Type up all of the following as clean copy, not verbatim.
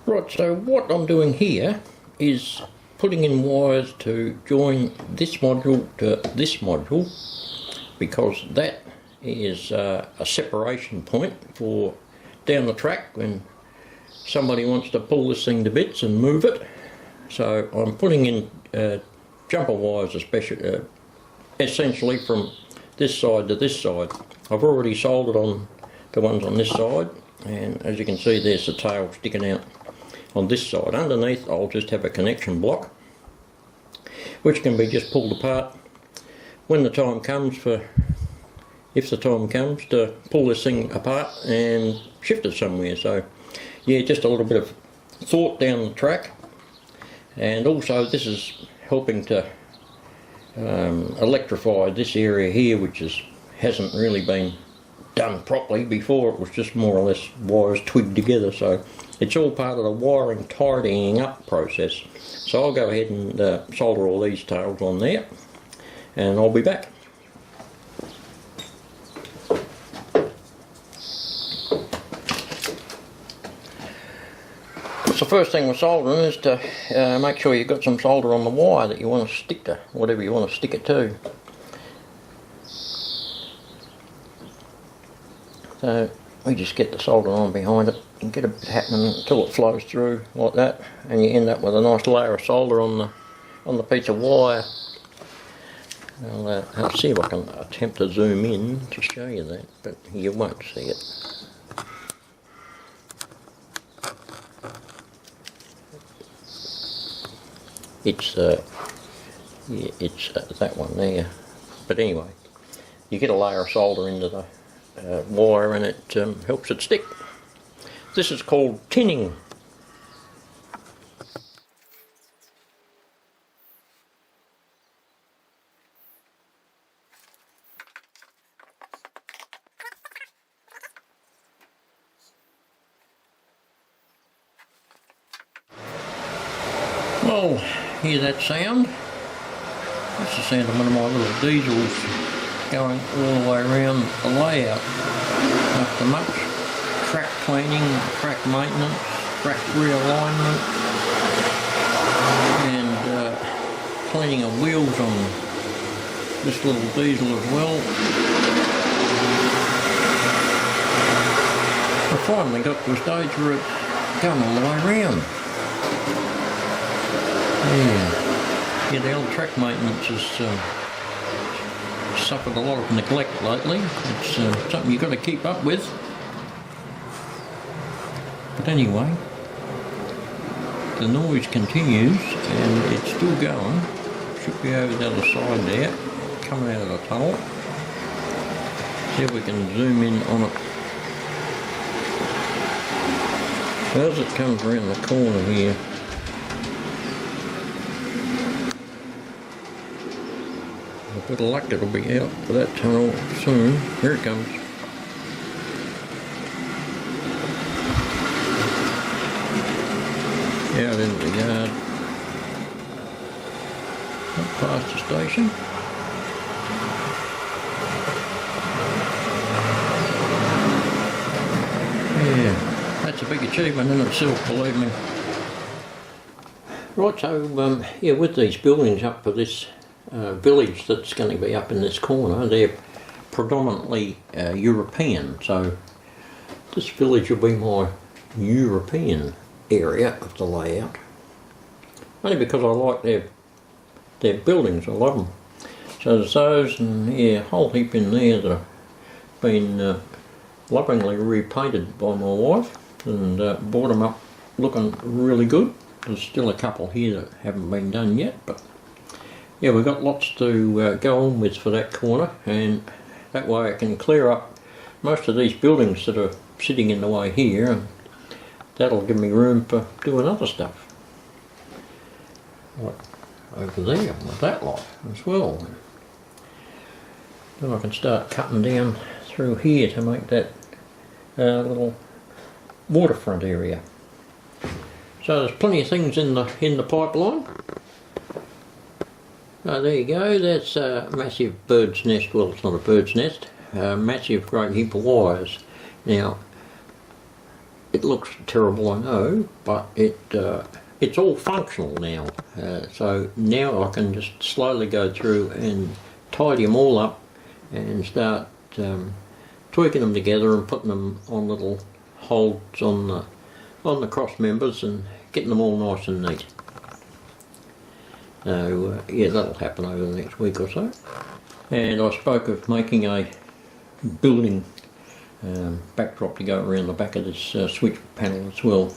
Right, so what I'm doing here is putting in wires to join this module to this module, because that is a separation point for down the track when somebody wants to pull this thing to bits and move it. So I'm putting in jumper wires essentially from this side to this side. I've already soldered on the ones on this side, and as you can see there's the tail sticking out on this side. Underneath I'll just have a connection block which can be just pulled apart when the time comes if the time comes to pull this thing apart and shift it somewhere. So yeah, just a little bit of thought down the track, and also this is helping to electrify this area here, which hasn't really been done properly. Before it was just more or less wires twigged together, so it's all part of the wiring tidying up process. So I'll go ahead and solder all these tails on there, and I'll be back. So the first thing with soldering is to make sure you've got some solder on the wire that you want to stick to whatever you want to stick it to. So we just get the solder on behind it and get a bit happening until it flows through like that, and you end up with a nice layer of solder on the piece of wire. I'll see if I can attempt to zoom in to show you that, but you won't see it. It's that one there. But anyway, you get a layer of solder into the wire, and it helps it stick. This is called tinning. Well, hear that sound? That's the sound of one of my little diesels going all the way around the layout. After much track cleaning, track maintenance, track realignment, and cleaning of wheels on this little diesel as well, I finally got to a stage where it's going all the way around. Yeah, the old track maintenance has suffered a lot of neglect lately. It's something you've got to keep up with. But anyway, the noise continues and it's still going. Should be over the other side there, coming out of the tunnel. See if we can zoom in on it. As it comes around the corner here, a bit of luck it'll be out for that tunnel soon. Here it comes. Out into the yard. Up past the station. Yeah, that's a big achievement in itself, believe me. Right, so yeah, with these buildings up for this village that's going to be up in this corner, they're predominantly European, so this village will be my European area of the layout, only because I like their buildings. I love them. So there's those, and yeah, a whole heap in there that have been lovingly repainted by my wife, and brought them up looking really good. There's still a couple here that haven't been done yet, but yeah, we've got lots to go on with for that corner, and that way I can clear up most of these buildings that are sitting in the way here, and that'll give me room for doing other stuff. Like over there with that lot as well. Then I can start cutting down through here to make that little waterfront area. So there's plenty of things in the pipeline. There you go, that's a massive bird's nest. Well, it's not a bird's nest, massive great heap of wires. Now, it looks terrible, I know, but it's all functional now. So now I can just slowly go through and tidy them all up and start tweaking them together and putting them on little holds on the cross members and getting them all nice and neat. So yeah, that'll happen over the next week or so. And I spoke of making a building backdrop to go around the back of this switch panel as well.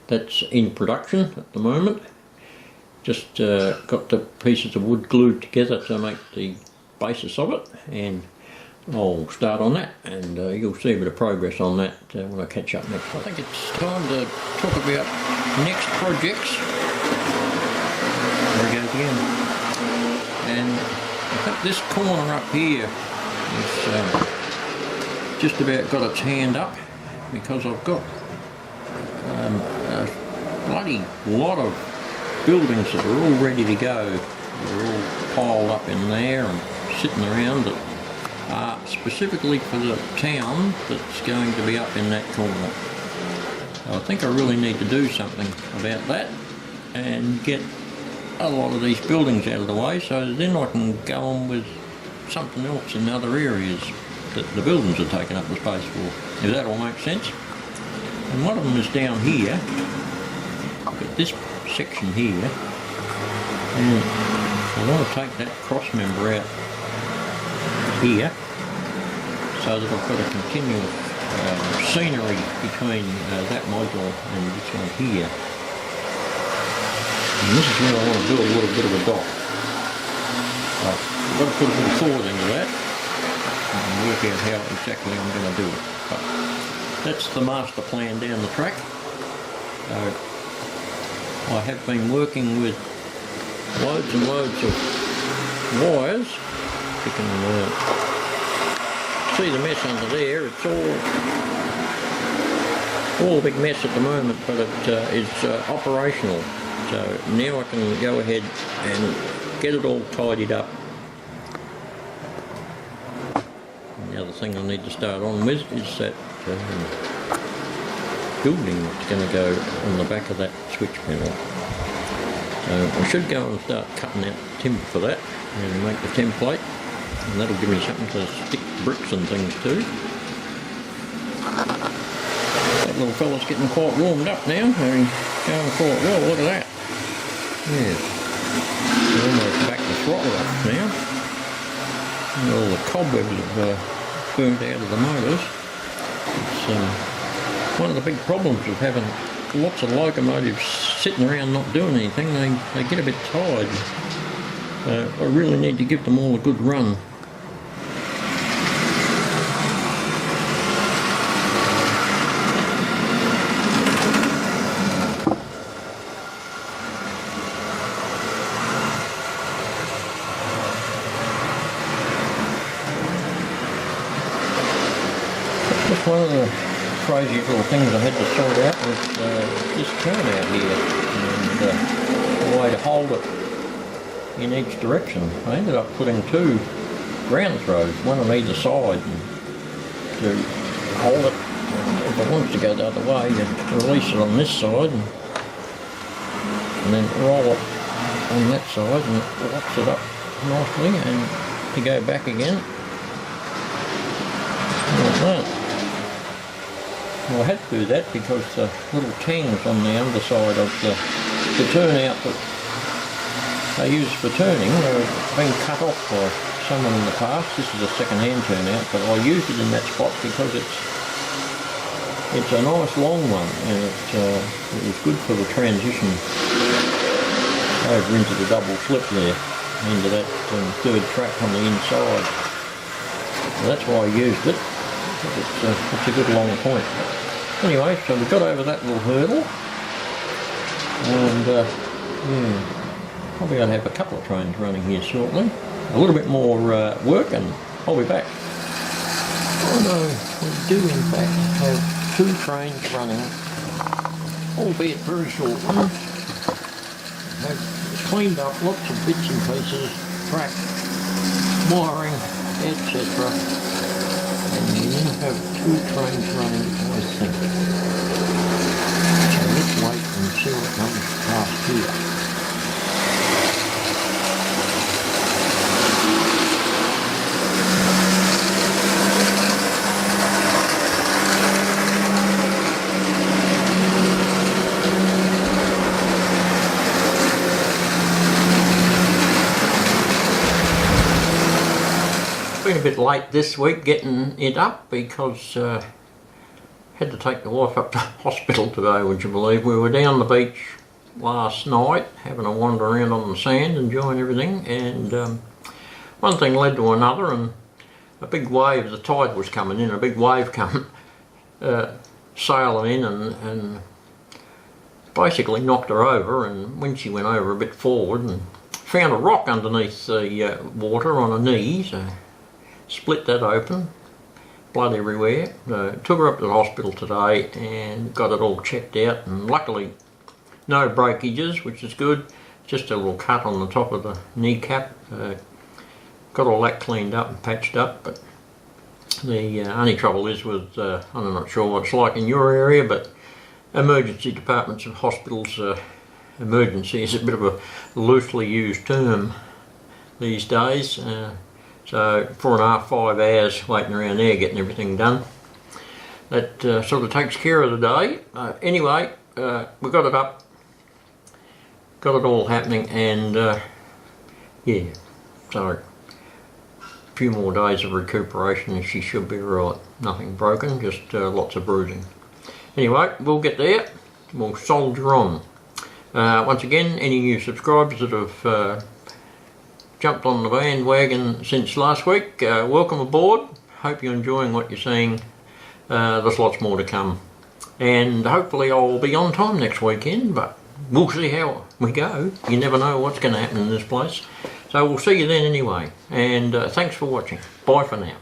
That's in production at the moment. Just got the pieces of wood glued together to make the basis of it, and I'll start on that, and you'll see a bit of progress on that when I catch up next. I think it's time to talk about next projects. There we go again. And I think this corner up here is just about got its hand up, because I've got a bloody lot of buildings that are all ready to go. They're all piled up in there and sitting around that are specifically for the town that's going to be up in that corner. So I think I really need to do something about that and get a lot of these buildings out of the way, so then I can go on with something else in other areas that the buildings are taking up the space for, if that all makes sense. And one of them is down here. Look at this section here, and I want to take that cross member out here so that I've got a continuous scenery between that module and this one here. And this is where I want to do a little bit of a dock. So I've got to put a bit of thought into that and work out how exactly I'm going to do it. But that's the master plan down the track. So I have been working with loads and loads of wires. You can see the mess under there. It's all a big mess at the moment, but it is operational. So now I can go ahead and get it all tidied up. And the other thing I need to start on with is that building that's going to go on the back of that switch panel. So I should go and start cutting out timber for that and make the template, and that'll give me something to stick bricks and things to. That little fella's getting quite warmed up now, and he's going quite well. Look at that. Yes, we're almost back to throttle up now. And all the cobwebs have burnt out of the motors. It's one of the big problems of having lots of locomotives sitting around not doing anything. They get a bit tired. I really need to give them all a good run. Just one of the crazy little things I had to sort out was this turnout here, and the way to hold it in each direction. I ended up putting two ground throws, one on either side, to hold it. And if it wants to go the other way, you release it on this side and then roll it on that side, and it locks it up nicely, and to go back again like that. Well, I had to do that because the little tangs on the underside of the turnout that they use for turning have been cut off by someone in the past. This is a second-hand turnout, but I used it in that spot because it's a nice long one, and it was good for the transition over into the double slip there, into that third track on the inside. So that's why I used it. It's a good long point. Anyway, so we got over that little hurdle, and yeah, probably going to have a couple of trains running here shortly. A little bit more work, and I'll be back. Oh no, we do in fact have two trains running, albeit very short ones. Have cleaned up lots of bits and pieces, track, wiring, etc. And you now have two trains running, I think. been a bit late this week getting it up because had to take the wife up to hospital today, would you believe. We were down the beach last night having a wander around on the sand, enjoying everything, and one thing led to another, and a big wave, the tide was coming in, a big wave come sailing in and basically knocked her over, and when she went over a bit forward and found a rock underneath the water on her knees, split that open, blood everywhere. Took her up to the hospital today and got it all checked out, and luckily no breakages, which is good, just a little cut on the top of the kneecap. Got all that cleaned up and patched up, but the only trouble is with, I'm not sure what it's like in your area, but emergency departments of hospitals, emergency is a bit of a loosely used term these days. So 4.5, 5 hours waiting around there getting everything done. That sort of takes care of the day. Anyway, we got it up, got it all happening, and yeah, so a few more days of recuperation and she should be right. Nothing broken, just lots of bruising. Anyway, we'll get there, we'll soldier on. Once again, any new subscribers that have jumped on the bandwagon since last week, welcome aboard. Hope you're enjoying what you're seeing. There's lots more to come, and hopefully I'll be on time next weekend, but we'll see how we go. You never know what's going to happen in this place. So we'll see you then anyway, and thanks for watching. Bye for now.